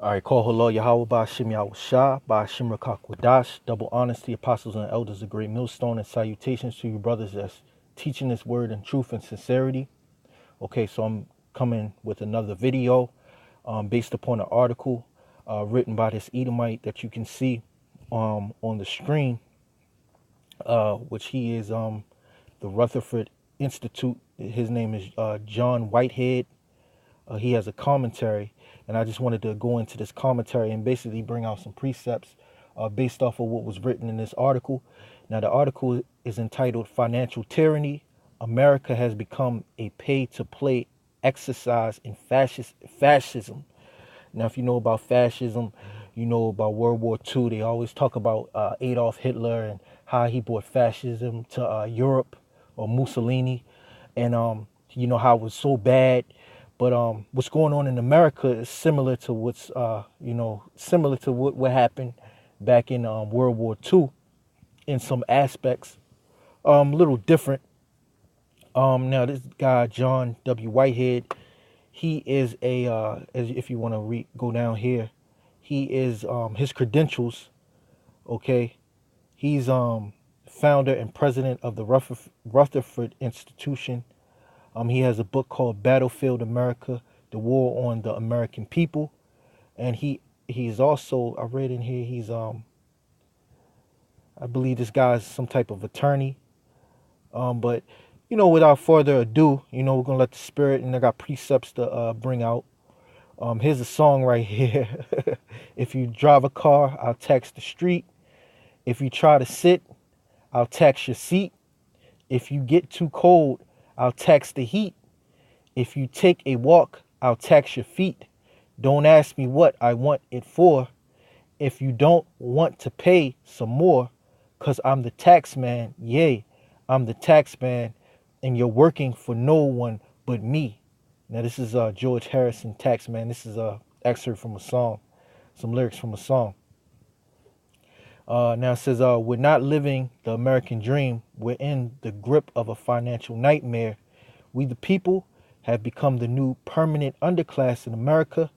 All right, call hello Yahweh Ba'ashim Yahweh Shah, Ba'ashim Rakak Wadash, double honors to the apostles and elders, a great millstone, and salutations to you brothers that's teaching this word in truth and sincerity. Okay, so I'm coming with another video based upon an article written by this Edomite that you can see on the screen, which he is the Rutherford Institute. His name is John Whitehead. He has a commentary, and I just wanted to go into this commentary and basically bring out some precepts based off of what was written in this article. Now, the article is entitled Financial Tyranny. America has become a pay-to-play exercise in fascism. Now, if you know about fascism, you know about World War II. They always talk about Adolf Hitler and how he brought fascism to Europe, or Mussolini, and you know how it was so bad. But what's going on in America is similar to what's similar to what happened back in World War II in some aspects, little different. Now this guy John W. Whitehead, he is as if you want to go down here, he is his credentials. Okay, he's founder and president of the Rutherford Institution. He has a book called Battlefield America, The War on the American People. And he's also, I read in here, he's I believe this guy's some type of attorney. But without further ado, we're gonna let the spirit, and I got precepts to bring out. Here's a song right here. If you drive a car, I'll tax the street. If you try to sit, I'll tax your seat. If you get too cold, I'll tax the heat. If you take a walk, I'll tax your feet. Don't ask me what I want it for. If you don't want to pay some more, 'cause I'm the tax man, yay, I'm the tax man, and you're working for no one but me. Now this is George Harrison, Tax Man. This is a excerpt from a song, some lyrics from a song. Now it says, we're not living the American dream. We're in the grip of a financial nightmare. We the people have become the new permanent underclass in America.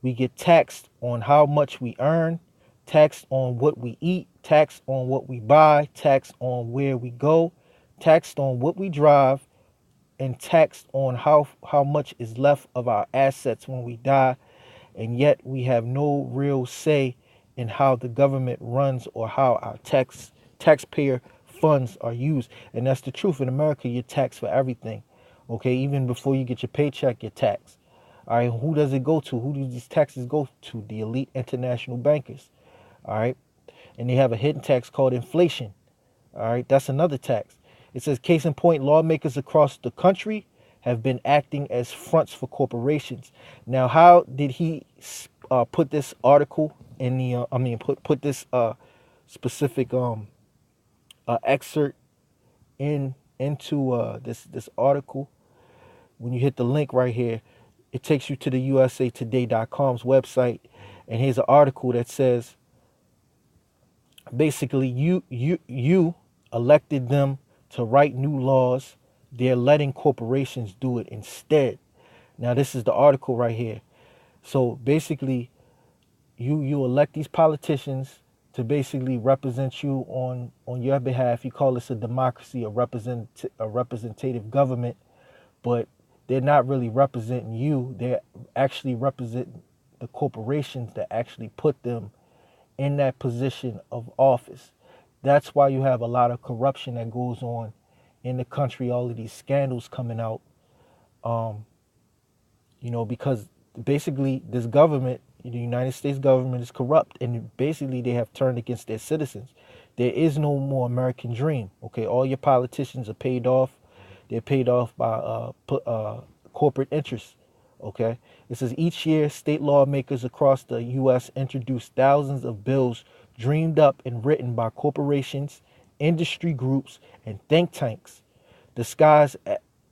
We get taxed on how much we earn, taxed on what we eat, taxed on what we buy, taxed on where we go, taxed on what we drive, and taxed on how much is left of our assets when we die. And yet we have no real say in how the government runs or how our taxpayer funds are used. And that's the truth. In America, you're taxed for everything. Okay, even before you get your paycheck, you're taxed. All right, who does it go to? Who do these taxes go to? The elite international bankers. All right, and they have a hidden tax called inflation. All right, that's another tax. It says, case in point, lawmakers across the country have been acting as fronts for corporations. Now, how did he put this article in the? Put this specific excerpt into this article. When you hit the link right here, it takes you to the usatoday.com's website, and here's an article that says, basically, you elected them to write new laws. They're letting corporations do it instead. Now, this is the article right here. So basically, you elect these politicians to basically represent you on your behalf. You call this a democracy, a representative government, but they're not really representing you. They're actually representing the corporations that actually put them in that position of office. That's why you have a lot of corruption that goes on in the country, all of these scandals coming out, because basically this government, the United States government, is corrupt, and basically they have turned against their citizens. There is no more American dream. Okay, all your politicians are paid off. They're paid off by corporate interests. Okay, it says each year state lawmakers across the U.S. introduce thousands of bills dreamed up and written by corporations, industry groups, and think tanks. Disguised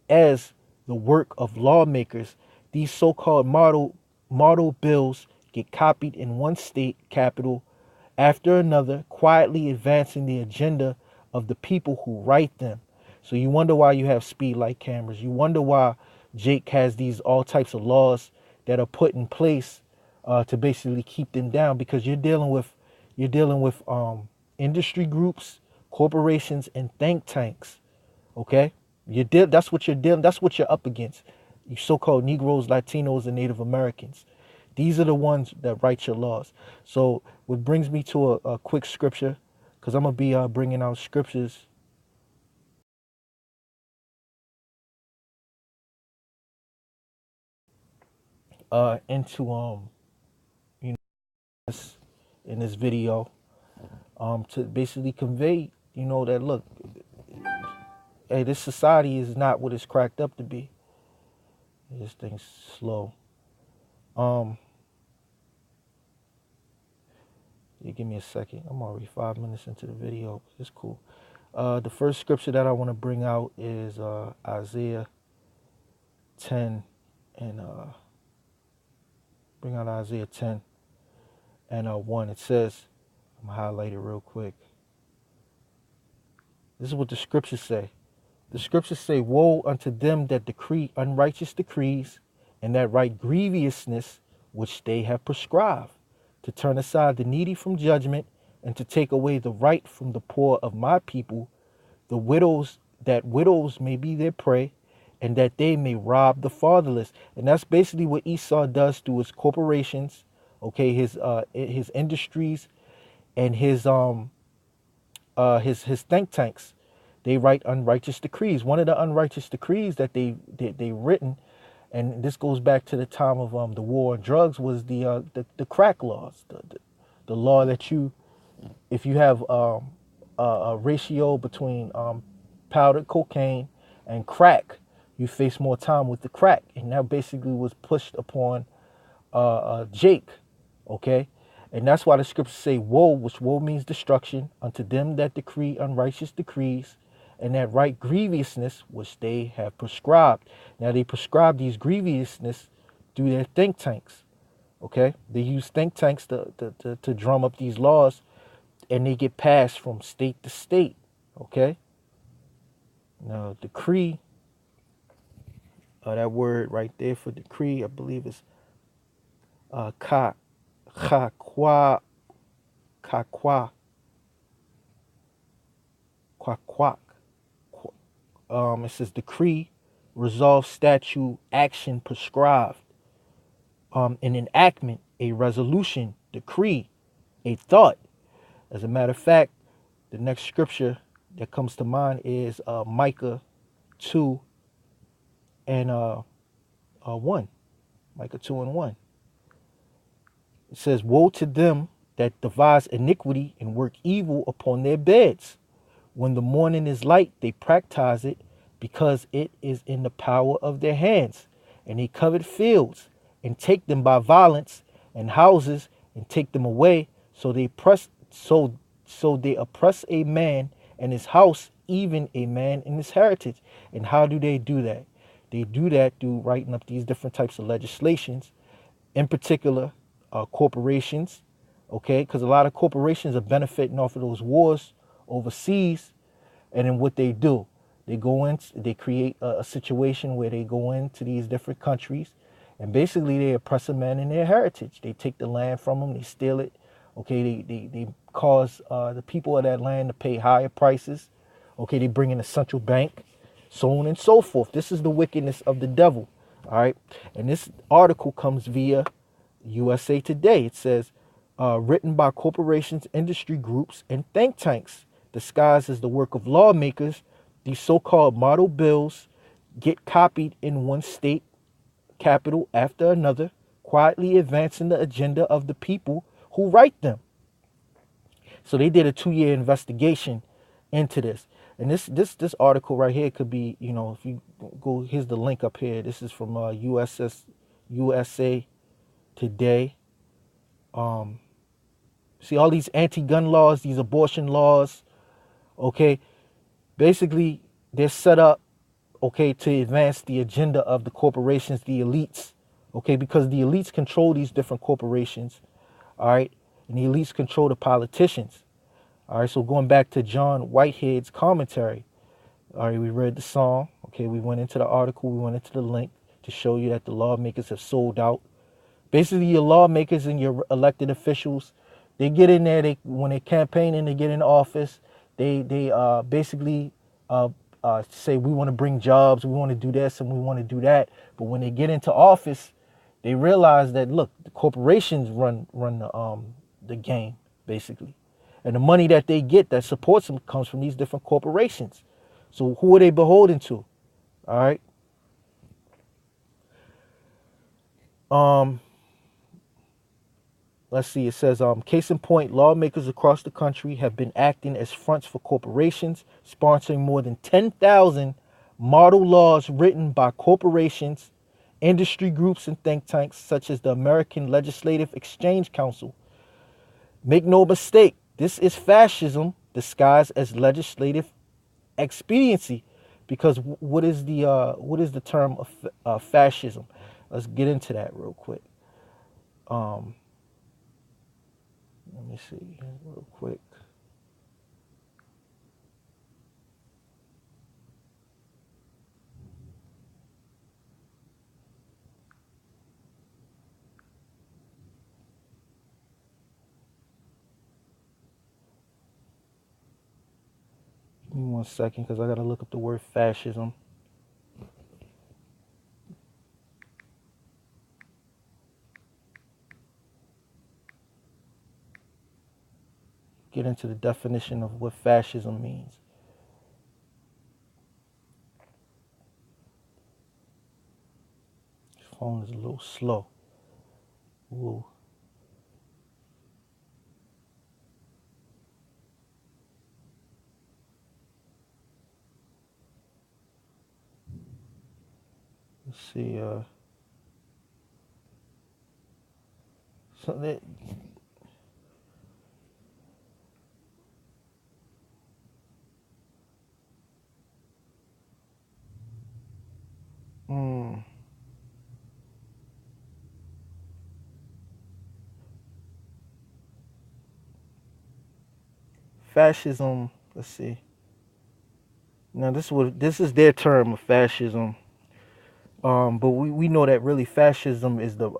as the work of lawmakers, these so-called model bills get copied in one state capital after another, quietly advancing the agenda of the people who write them. So you wonder why you have speed light cameras. You wonder why Jake has these all types of laws that are put in place to basically keep them down, because you're dealing with industry groups, corporations, and think tanks. Okay, that's what you're dealing. That's what you're up against. You so-called Negroes, Latinos, and Native Americans. These are the ones that write your laws. So, what brings me to a quick scripture, because I'm gonna be bringing out scriptures into you know this, in this video, to basically convey, that look, hey, this society is not what it's cracked up to be. This thing's slow. Um, yeah, give me a second. I'm already 5 minutes into the video. It's cool. The first scripture that I want to bring out is Isaiah 10, and bring out Isaiah 10 and 1. It says, I'm gonna highlight it real quick. This is what the scriptures say. The scriptures say, "Woe unto them that decree unrighteous decrees, and that write grievousness which they have prescribed, to turn aside the needy from judgment, and to take away the right from the poor of my people, the widows, that widows may be their prey, and that they may rob the fatherless." And that's basically what Esau does through his corporations, okay, his industries, and his think tanks. They write unrighteous decrees. One of the unrighteous decrees that they written, and this goes back to the time of the war on drugs, was the crack laws. The law that if you have a ratio between powdered cocaine and crack, you face more time with the crack, and that basically was pushed upon Jake, okay? And that's why the scriptures say, "Woe," which woe means destruction, "unto them that decree unrighteous decrees, and that write grievousness which they have prescribed." Now they prescribe these grievousness through their think tanks, okay? They use think tanks to drum up these laws, and they get passed from state to state, okay? Now decree, that word right there for decree, I believe is ka, kwa, kwa, quack. It says decree, resolve, statute, action, prescribed. An enactment, a resolution, decree, a thought. As a matter of fact, the next scripture that comes to mind is Micah 2 and 1. Micah 2 and 1. It says, "Woe to them that devise iniquity and work evil upon their beds. When the morning is light, they practice it, because it is in the power of their hands. And they covet fields, and take them by violence, and houses, and take them away. So they oppress a man and his house, even a man and his heritage." And how do they do that? They do that through writing up these different types of legislations, in particular, corporations, okay? Because a lot of corporations are benefiting off of those wars overseas. And then what they do, they create a situation where they go into these different countries, and basically they oppress a man in their heritage. They take the land from them, they steal it, okay? They cause the people of that land to pay higher prices, okay? They bring in a central bank, so on and so forth. This is the wickedness of the devil, all right? And this article comes via USA Today. It says, written by corporations, industry groups, and think tanks, disguised as the work of lawmakers, these so-called model bills get copied in one state capital after another, quietly advancing the agenda of the people who write them. So they did a 2-year investigation into this. And this article right here could be, if you go, here's the link up here. This is from USA Today. See all these anti-gun laws, these abortion laws, okay? Basically, they're set up, okay, to advance the agenda of the corporations, the elites, okay? Because the elites control these different corporations, all right? And the elites control the politicians, all right? So going back to John Whitehead's commentary, all right, we read the song, okay? We went into the article, we went into the link to show you that the lawmakers have sold out Basically, your lawmakers and your elected officials, they get in there. They when they campaign and they get in office, they basically say we want to bring jobs, we want to do this and we want to do that. But when they get into office, they realize that look, the corporations run the game basically, and the money that they get that supports them comes from these different corporations. So who are they beholden to? All right. Um, let's see. It says, case in point, lawmakers across the country have been acting as fronts for corporations, sponsoring more than 10,000 model laws written by corporations, industry groups, and think tanks such as the American Legislative Exchange Council. Make no mistake, this is fascism disguised as legislative expediency. Because what is the term of fascism? Let's get into that real quick. Um, Let me see real quick. Give me 1 second because I got to look up the word fascism. Get into the definition of what fascism means. This phone is a little slow. Ooh. Let's see. So that. Mm, fascism. Let's see. Now this is their term of fascism. But we know that really fascism is the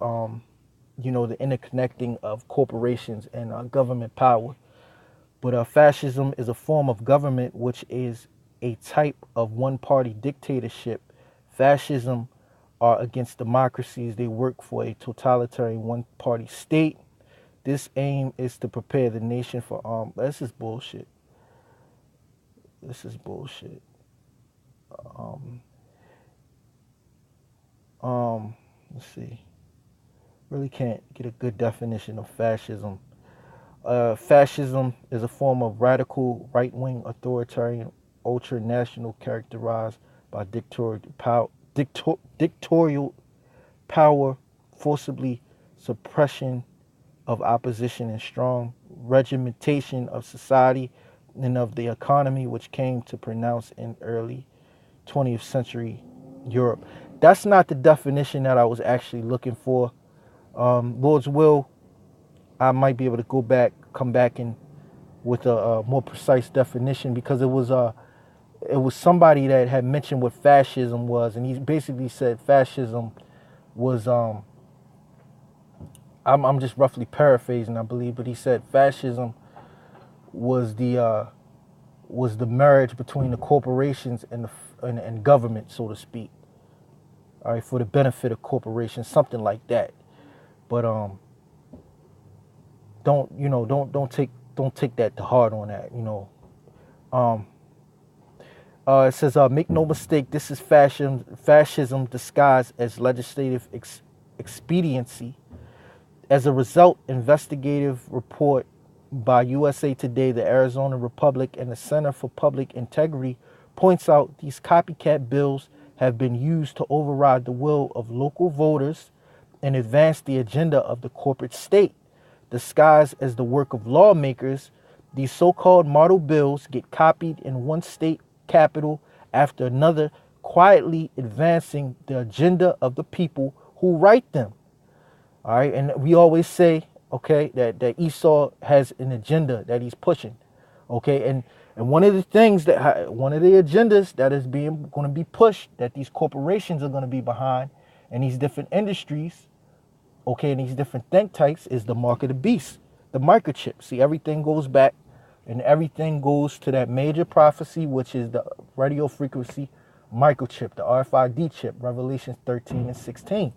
interconnecting of corporations and government power. But fascism is a form of government which is a type of one-party dictatorship. Fascism are against democracies. They work for a totalitarian one-party state. This aim is to prepare the nation for This is bullshit. This is bullshit. Um, let's see. Really can't get a good definition of fascism. Fascism is a form of radical right-wing authoritarian ultra-national characterized by dictatorial power, forcibly suppression of opposition, and strong regimentation of society and of the economy, which came to pronounce in early 20th century Europe. That's not the definition that I was actually looking for. Lord's will, I might be able to come back and with a more precise definition, because it was somebody that had mentioned what fascism was, and he basically said fascism was I'm just roughly paraphrasing, I believe, but he said fascism was the marriage between the corporations and and government, so to speak. All right, for the benefit of corporations, something like that. But don't take that to heart on that. Um, it says, make no mistake, this is fascism disguised as legislative expediency. As a result, investigative report by USA Today, the Arizona Republic, and the Center for Public Integrity points out these copycat bills have been used to override the will of local voters and advance the agenda of the corporate state. Disguised as the work of lawmakers, these so-called model bills get copied in one state capital after another, quietly advancing the agenda of the people who write them. All right, and we always say, okay, that Esau has an agenda that he's pushing, okay, and one of the one of the agendas that is going to be pushed, that these corporations are going to be behind, and these different industries, Okay, and these different think tanks is the mark of the beast, the microchip. See, everything goes back and everything goes to that major prophecy, which is the radio frequency microchip, the RFID chip, Revelations 13 and 16.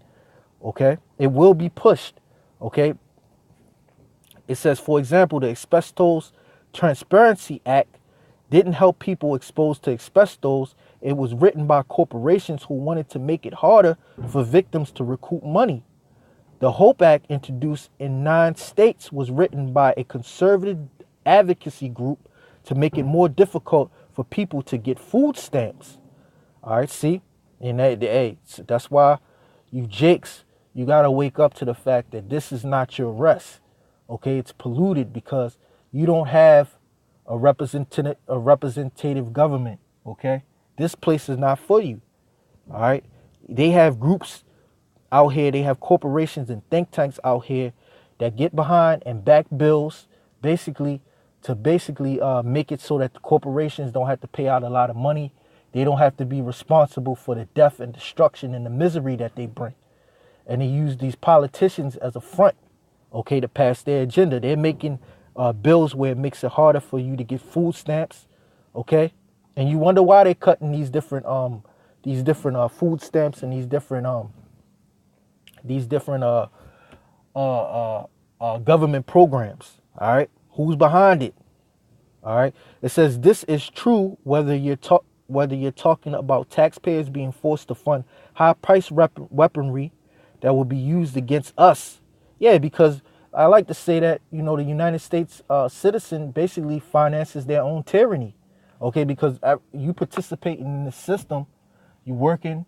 Okay, it will be pushed. Okay, it says, for example, the Asbestos Transparency Act didn't help people exposed to asbestos. It was written by corporations who wanted to make it harder for victims to recoup money. The HOPE Act, introduced in 9 states, was written by a conservative advocacy group to make it more difficult for people to get food stamps. All right, see? And hey, so that's why you jakes, you got to wake up to the fact that this is not your rest. Okay, it's polluted because you don't have a representative government. Okay, this place is not for you. All right, they have groups out here, they have corporations and think tanks out here that get behind and back bills basically to make it so that the corporations don't have to pay out a lot of money. They don't have to be responsible for the death and destruction and the misery that they bring. And they use these politicians as a front, okay, to pass their agenda. They're making bills where it makes it harder for you to get food stamps, okay? And you wonder why they're cutting these different food stamps and these different government programs. All right, who's behind it? All right, it says this is true whether you're talking about taxpayers being forced to fund high-priced weaponry that will be used against us. Yeah, because I like to say that, you know, the United States citizen basically finances their own tyranny. Okay, because you participating in the system, you working,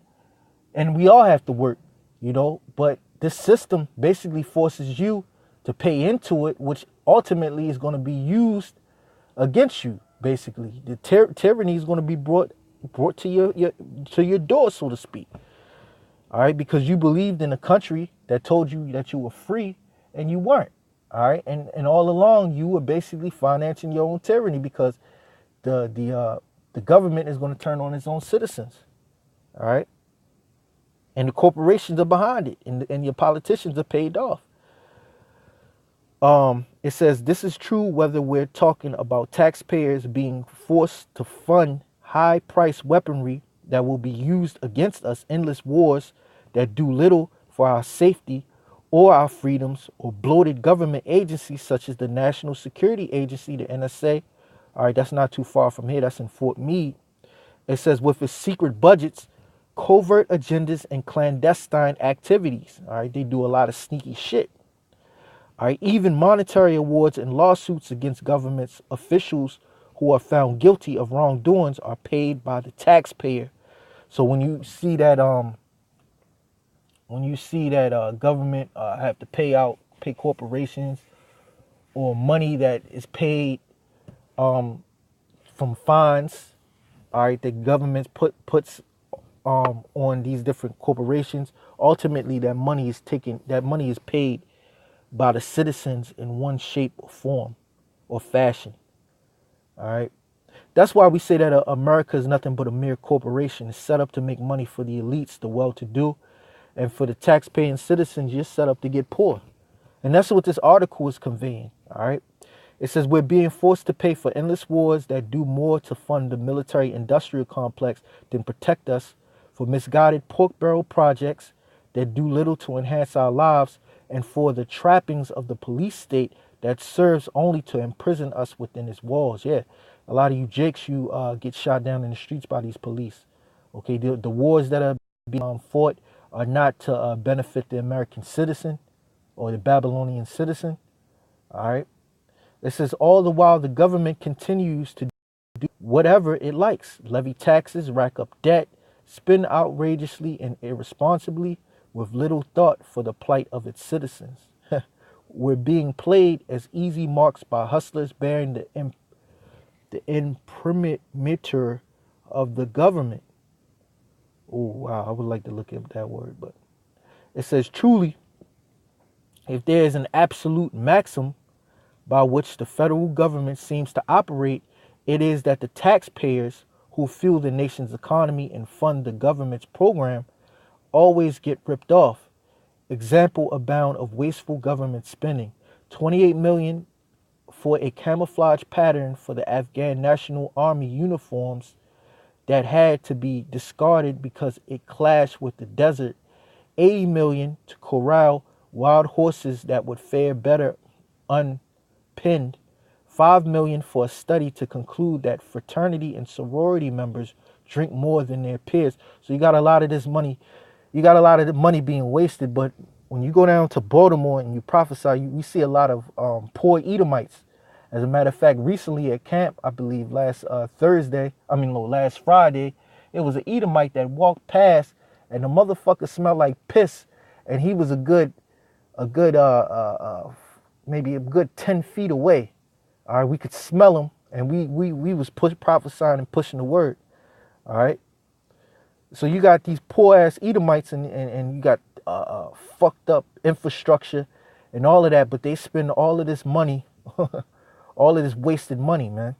and we all have to work, you know, but this system basically forces you to pay into it, which ultimately is going to be used against you. Basically, the tyranny is going to be brought to your door, so to speak. All right, because you believed in a country that told you that you were free and you weren't. All right, and all along you were basically financing your own tyranny because the government is going to turn on its own citizens. All right, and the corporations are behind it, and your politicians are paid off. It says this is true whether we're talking about taxpayers being forced to fund high-priced weaponry that will be used against us, endless wars that do little for our safety or our freedoms, or bloated government agencies such as the National Security Agency, the NSA. All right, that's not too far from here. That's in Fort Meade. It says with its secret budgets, covert agendas, and clandestine activities. All right, they do a lot of sneaky shit. All right, even monetary awards and lawsuits against government officials who are found guilty of wrongdoings are paid by the taxpayer. So when you see that government have to pay corporations, or money that is paid from fines, all right, the government puts on these different corporations, ultimately that money is paid by the citizens in one shape or form or fashion. All right. That's why we say that America is nothing but a mere corporation. It's set up to make money for the elites, the well-to-do, and for the taxpaying citizens, you're set up to get poor. And that's what this article is conveying. All right. It says we're being forced to pay for endless wars that do more to fund the military-industrial complex than protect us, for misguided pork barrel projects that do little to enhance our lives, and for the trappings of the police state that serves only to imprison us within its walls. Yeah, a lot of you jakes, you get shot down in the streets by these police. Okay, the wars that are being fought are not to benefit the American citizen or the Babylonian citizen. All right. It says all the while the government continues to do whatever it likes, levy taxes, rack up debt, spend outrageously and irresponsibly with little thought for the plight of its citizens. We're being played as easy marks by hustlers bearing the imprimatur of the government. Oh, wow, I would like to look at that word, but it says truly, if there is an absolute maxim by which the federal government seems to operate, it is that the taxpayers who fuel the nation's economy and fund the government's program always get ripped off. Example abound of wasteful government spending. 28 million for a camouflage pattern for the Afghan National Army uniforms that had to be discarded because it clashed with the desert. 80 million to corral wild horses that would fare better unpinned. 5 million for a study to conclude that fraternity and sorority members drink more than their peers. So you got a lot of this money, you got a lot of the money being wasted. But when you go down to Baltimore and you prophesy, we see a lot of poor Edomites. As a matter of fact, recently at camp, I believe last last Friday, it was an Edomite that walked past, and the motherfucker smelled like piss, and he was a good maybe a good 10 feet away. All right, we could smell him, and we was prophesying and pushing the word. All right, so you got these poor ass Edomites, and you got fucked up infrastructure and all of that, but they spend all of this money, all of this wasted money, man.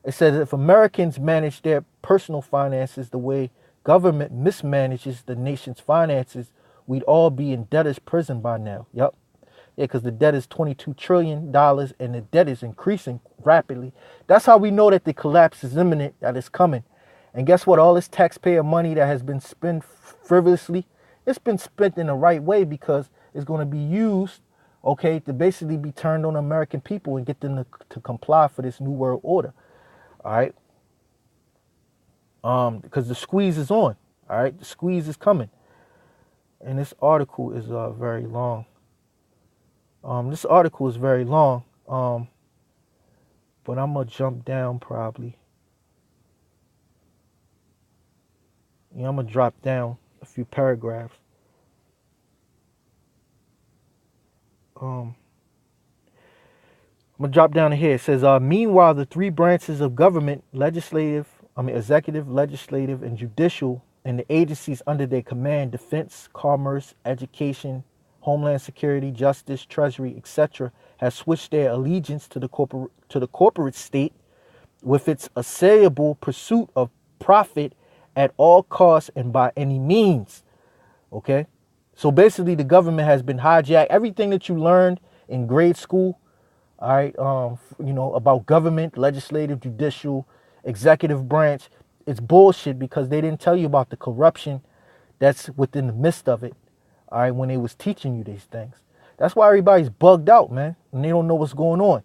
It says if Americans manage their personal finances the way government mismanages the nation's finances, we'd all be in debtor's prison by now. Yep. Yeah, because the debt is $22 trillion and the debt is increasing rapidly. That's how we know that the collapse is imminent, that it's coming. And guess what? All this taxpayer money that has been spent frivolously, it's been spent in the right way because it's going to be used, okay, to basically be turned on the American people and get them to comply for this new world order. All right. Because the squeeze is on. All right. The squeeze is coming. And this article is very long. This article is very long. But I'm going to jump down probably. Yeah, I'm going to drop down a few paragraphs. I'm going to drop down to here. It says, meanwhile, the three branches of government, executive, legislative, and judicial, and the agencies under their command, defense, commerce, education, homeland security, justice, treasury, etc., have switched their allegiance to the corporate state with its assailable pursuit of profit at all costs and by any means. Okay? So basically the government has been hijacked. Everything that you learned in grade school, all right, about government, legislative, judicial, executive branch, it's bullshit because they didn't tell you about the corruption that's within the midst of it, all right, when they was teaching you these things. That's why everybody's bugged out, man, and they don't know what's going on.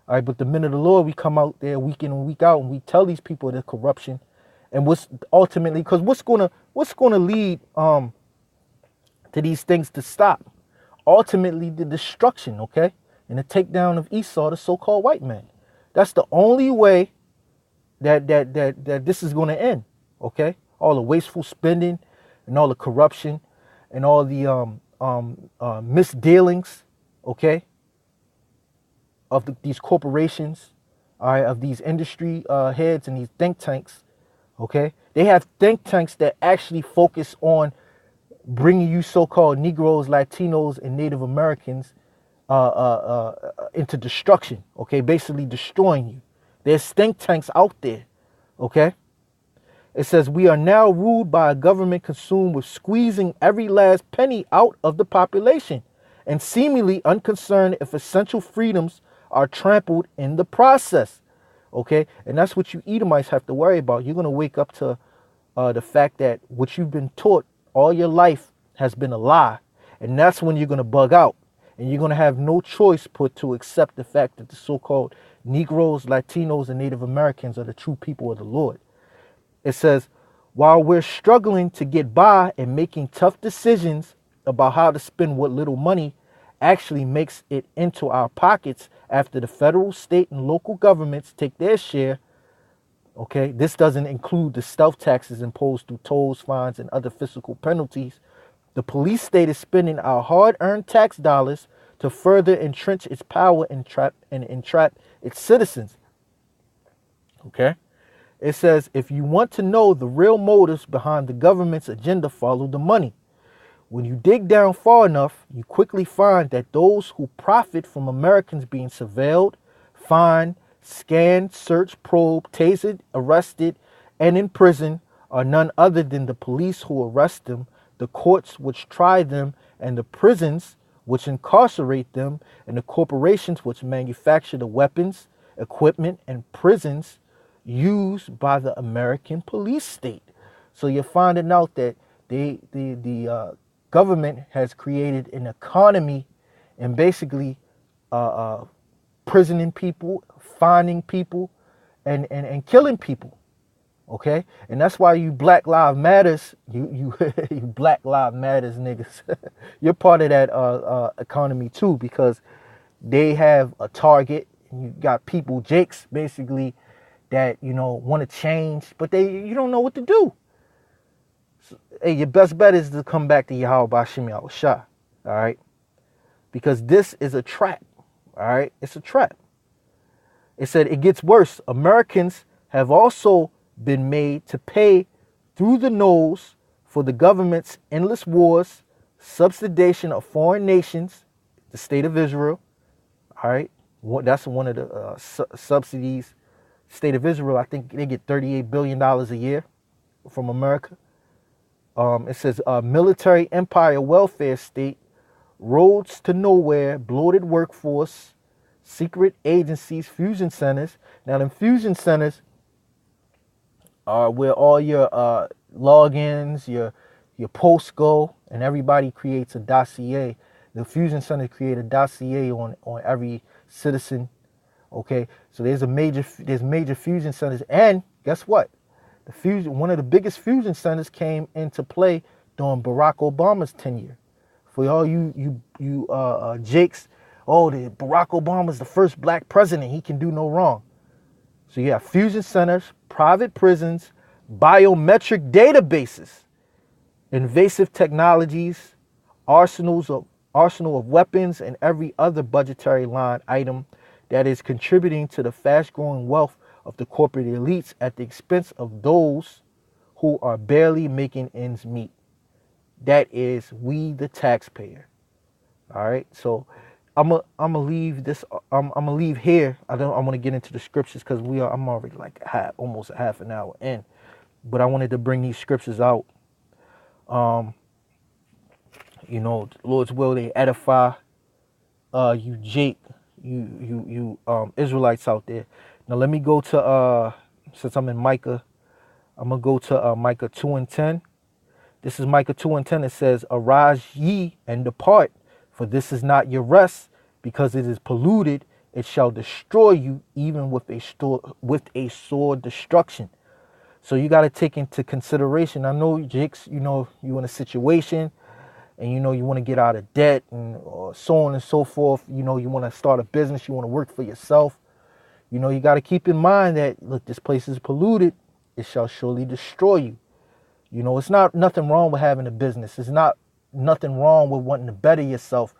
All right, but the men of the Lord, we come out there week in and week out, and we tell these people the corruption and what's ultimately, because what's gonna lead to these things to stop? Ultimately, the destruction, okay, and the takedown of Esau, the so-called white man. That's the only way that this is going to end, okay? All the wasteful spending and all the corruption and all the misdealings, okay, of these corporations, all right, of these industry heads and these think tanks, okay? They have think tanks that actually focus on bringing you so-called Negroes, Latinos, and Native Americans into destruction, okay? Basically destroying you. There's think tanks out there, okay? It says, we are now ruled by a government consumed with squeezing every last penny out of the population and seemingly unconcerned if essential freedoms are trampled in the process, okay? And that's what you Edomites have to worry about. You're going to wake up to the fact that what you've been taught all your life has been a lie. And that's when you're going to bug out. And you're going to have no choice but to accept the fact that the so-called Negroes, Latinos, and Native Americans are the true people of the Lord. It says, while we're struggling to get by and making tough decisions about how to spend what little money actually makes it into our pockets after the federal, state, and local governments take their share, okay, this doesn't include the stealth taxes imposed through tolls, fines, and other fiscal penalties. The police state is spending our hard-earned tax dollars to further entrench its power and entrap its citizens. Okay? It says, if you want to know the real motives behind the government's agenda, follow the money. When you dig down far enough, you quickly find that those who profit from Americans being surveilled, fined, scanned, searched, probed, tasered, arrested, and in prison are none other than the police who arrest them, the courts which try them, and the prisons which incarcerate them, and the corporations which manufacture the weapons, equipment, and prisons used by the American police state. So you're finding out that the government has created an economy and basically prisoning people, finding people, and killing people. Okay, and that's why you Black Lives Matters, you you Black Lives Matters niggas, you're part of that economy too, because they have a target. And you got people, Jakes, basically, that want to change, but you don't know what to do. So, hey, your best bet is to come back to Yahweh Bashim Yahushua, all right, because this is a trap. All right, it's a trap. It said it gets worse. Americans have also been made to pay through the nose for the government's endless wars, subsidization of foreign nations, the state of Israel. All right, that's one of the subsidies. State of Israel, I think they get $38 billion a year from America. It says military empire welfare state, roads to nowhere, bloated workforce, secret agencies, fusion centers. Now, them fusion centers are where all your logins, your posts go, and everybody creates a dossier. The fusion centers create a dossier on every citizen. Okay, so there's major fusion centers, and guess what? One of the biggest fusion centers came into play during Barack Obama's tenure. For all you Jakes, the Barack Obama's the first black president. He can do no wrong. So you have fusion centers, private prisons, biometric databases, invasive technologies, arsenal of weapons, and every other budgetary line item that is contributing to the fast-growing wealth of the corporate elites at the expense of those who are barely making ends meet. That is we, the taxpayer. All right, so I'm gonna leave this. I'm gonna leave here. I'm gonna get into the scriptures because I'm already like almost a half an hour in, but I wanted to bring these scriptures out. Lord's will, they edify you, Jake, you Israelites out there. Now let me go to since I'm in Micah, I'm gonna go to Micah 2:10. This is Micah 2:10. It says, "Arise ye and depart, for this is not your rest, because it is polluted. It shall destroy you, even with a sword destruction." So you got to take into consideration. I know, Jakes, you in a situation, and you want to get out of debt, and or so on and so forth. You want to start a business. You want to work for yourself. You got to keep in mind that, look, this place is polluted. It shall surely destroy you. It's not nothing wrong with having a business. It's not nothing wrong with wanting to better yourself,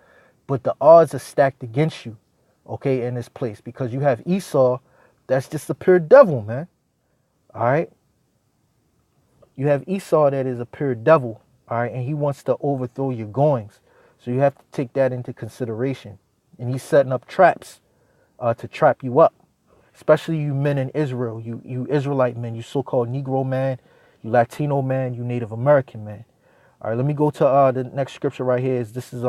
but the odds are stacked against you, okay, in this place, because you have Esau, that's just a pure devil, man. All right. You have Esau that is a pure devil, all right, and he wants to overthrow your goings. So you have to take that into consideration. And he's setting up traps to trap you up, especially you men in Israel, you Israelite men, you so-called Negro man, you Latino man, you Native American man. All right, let me go to the next scripture right here. This is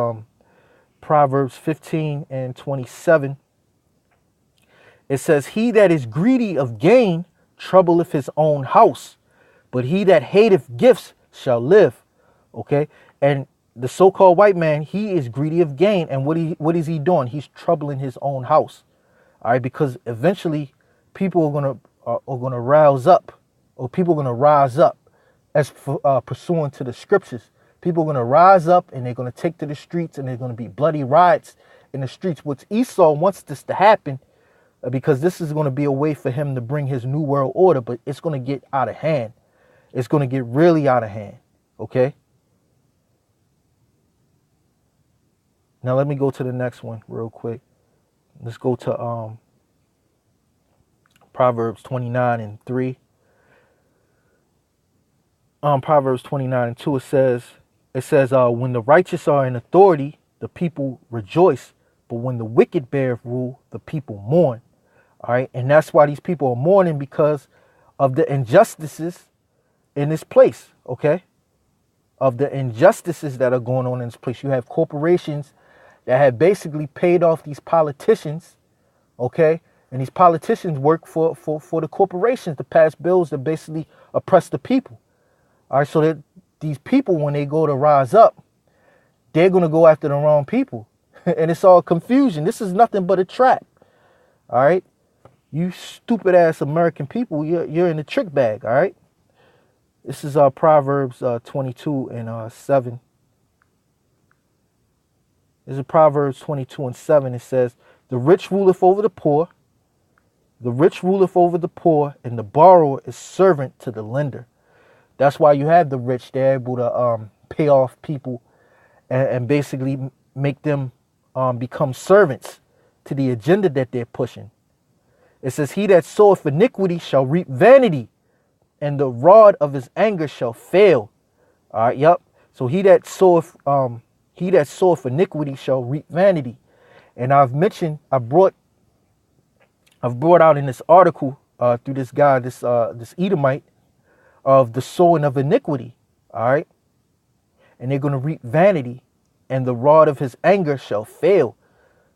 Proverbs 15:27. It says, "He that is greedy of gain troubleth his own house, but he that hateth gifts shall live." Okay, and the so-called white man, he is greedy of gain, and what is he doing? He's troubling his own house. All right, because eventually people are gonna rouse up, or people are gonna rise up as pursuant to the scriptures. People are going to rise up, and they're going to take to the streets, and there's going to be bloody riots in the streets, which Esau wants this to happen because this is going to be a way for him to bring his new world order, but it's going to get out of hand. It's going to get really out of hand, okay? Now let me go to the next one real quick. Let's go to Proverbs 29:3. Proverbs 29:2, it says, when the righteous are in authority, the people rejoice, but when the wicked bear rule, the people mourn. All right, and that's why these people are mourning, because of the injustices in this place. Okay, of the injustices that are going on in this place. You have corporations that have basically paid off these politicians, okay? And these politicians work for the corporations to pass bills that basically oppress the people. All right, so that these people, when they go to rise up, they're going to go after the wrong people. And it's all confusion. This is nothing but a trap. All right? You stupid ass American people, you're in the trick bag, all right? This is Proverbs 22 and 7. This is Proverbs 22 and 7. It says, the rich ruleth over the poor, the rich ruleth over the poor, and the borrower is servant to the lender. That's why you have the rich. They're able to pay off people and basically make them become servants to the agenda that they're pushing. It says, he that soweth iniquity shall reap vanity, and the rod of his anger shall fail. All right, yep. So he that soweth iniquity shall reap vanity. And I've brought out in this article through this guy, this Edomite, of the sowing of iniquity. All right. And they're going to reap vanity, and the rod of his anger shall fail.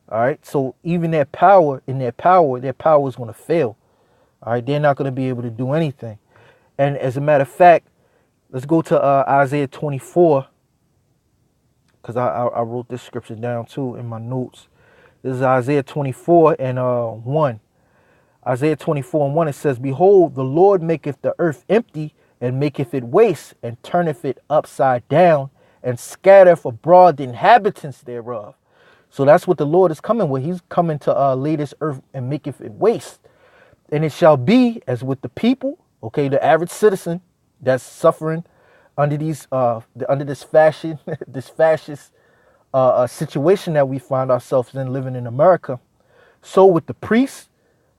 All right. So even their power is going to fail. All right. They're not going to be able to do anything. And as a matter of fact, let's go to Isaiah 24, because I wrote this scripture down too in my notes. This is Isaiah 24 and 1. Isaiah 24 and 1, it says, behold, the Lord maketh the earth empty, and maketh it waste, and turneth it upside down, and scattereth abroad the inhabitants thereof. So that's what the Lord is coming with. He's coming to lay this earth and maketh it waste. And it shall be as with the people, okay, the average citizen that's suffering under these under this fascist situation that we find ourselves in, living in America. So with the priests,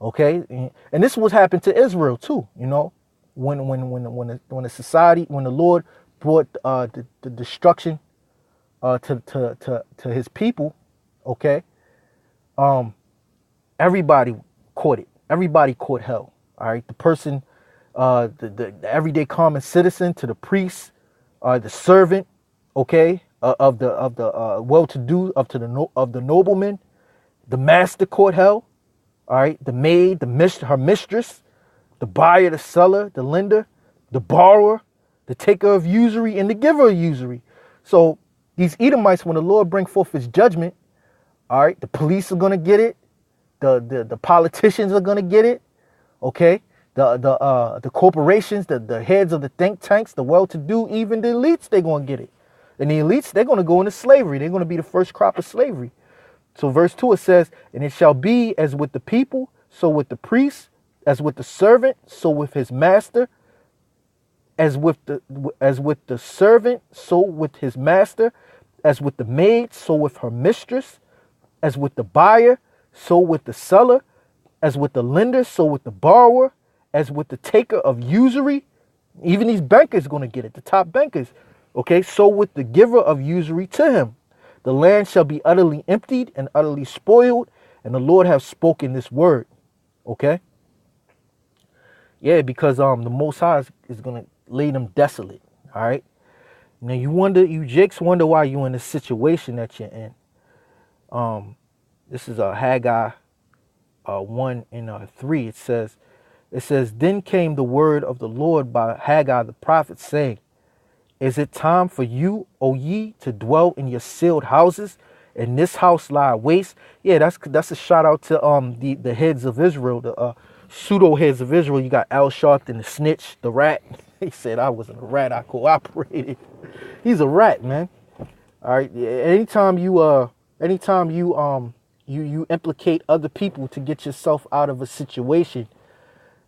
okay, and this was happened to Israel too. You know, when the society, when the Lord brought the destruction to His people, okay, everybody caught it. Everybody caught hell. All right, the person, the everyday common citizen, to the priest, the servant, okay, of the well-to-do, of the nobleman, the master caught hell. All right, the maid, her mistress, the buyer, the seller, the lender, the borrower, the taker of usury, and the giver of usury. So these Edomites, when the Lord bring forth His judgment, all right, the police are gonna get it, the politicians are gonna get it, okay, the corporations, the heads of the think tanks, the well-to-do, even the elites, they're gonna get it, and the elites, they're gonna go into slavery. They're gonna be the first crop of slavery. So verse 2, it says, and it shall be as with the people, so with the priest, as with the servant, so with his master, as with the servant, so with his master, as with the maid, so with her mistress, as with the buyer, so with the seller, as with the lender, so with the borrower, as with the taker of usury. Even these bankers are going to get it, the top bankers. Okay, so with the giver of usury to him. The land shall be utterly emptied and utterly spoiled, and the Lord hath spoken this word. Okay? Yeah, because the Most High is going to lay them desolate. All right? Now you jakes wonder why you're in the situation that you're in. This is Haggai 1 and 3. It says, then came the word of the Lord by Haggai the prophet, saying, is it time for you, O ye, to dwell in your sealed houses, and this house lie waste? Yeah, that's a shout out to the heads of Israel, the pseudo heads of Israel. You got Al Sharpton, the snitch, the rat. He said I wasn't a rat, I cooperated. He's a rat, man. All right. Anytime you implicate other people to get yourself out of a situation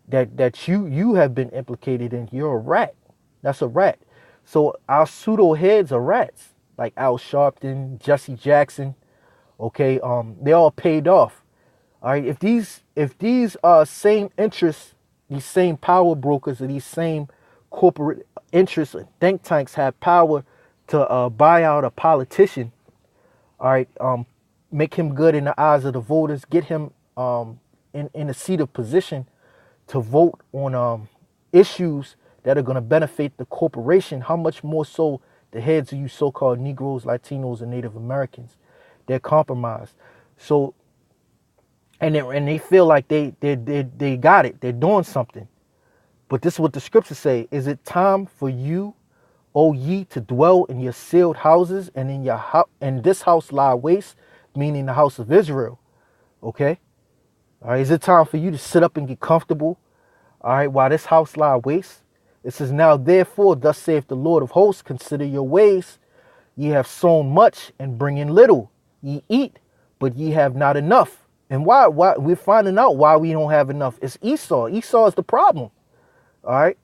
that you have been implicated in, you're a rat. That's a rat. So our pseudo heads are rats, like Al Sharpton, Jesse Jackson. Okay, they all paid off. All right, if these same interests, these same power brokers, or these same corporate interests and think tanks have power to buy out a politician, all right, make him good in the eyes of the voters, get him in a seat of position to vote on issues that are going to benefit the corporation, how much more so The heads of you so-called Negroes, Latinos, and Native Americans, they're compromised. So, and they feel like they got it. They're doing something. But this is what the scriptures say. Is it time for you, O ye, to dwell in your sealed houses, and in your house, and this house lie waste, meaning the house of Israel? Okay. All right. Is it time for you to sit up and get comfortable? All right. While this house lie waste, it says, now therefore, thus saith the Lord of hosts, consider your ways. Ye have sown much and bring in little. Ye eat, but ye have not enough. And why? We're finding out why we don't have enough. It's Esau. Esau is the problem. All right.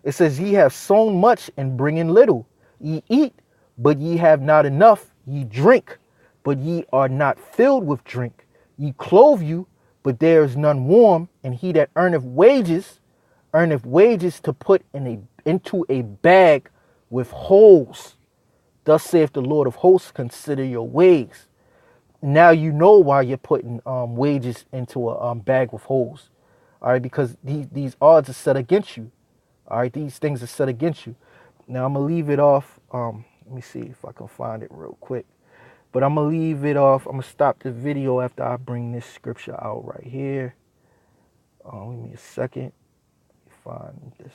It says, ye have sown much and bring in little. Ye eat, but ye have not enough. Ye drink, but ye are not filled with drink. Ye clothe you, but there is none warm. And he that earneth wages to put into a bag with holes. Thus saith the Lord of hosts, consider your ways. Now you know why you're putting wages into a bag with holes. All right, because these odds are set against you. All right, these things are set against you. Now I'm gonna leave it off. Let me see if I can find it real quick. But I'm gonna leave it off. I'm gonna stop the video after I bring this scripture out right here. Give me a second. Let me find this.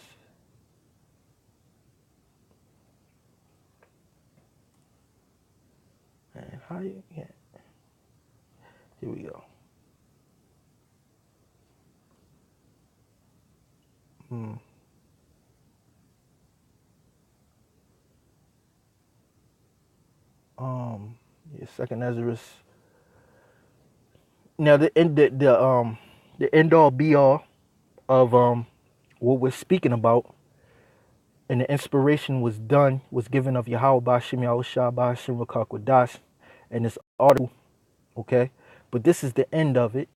Man, how you? Yeah. Here we go. Hmm. Yeah, second Ezra. Now the end all be all of what we're speaking about, and the inspiration was given of Yahweh Bashim Yahushua Bashim Rakakwadash, and this article, okay? But this is the end of it.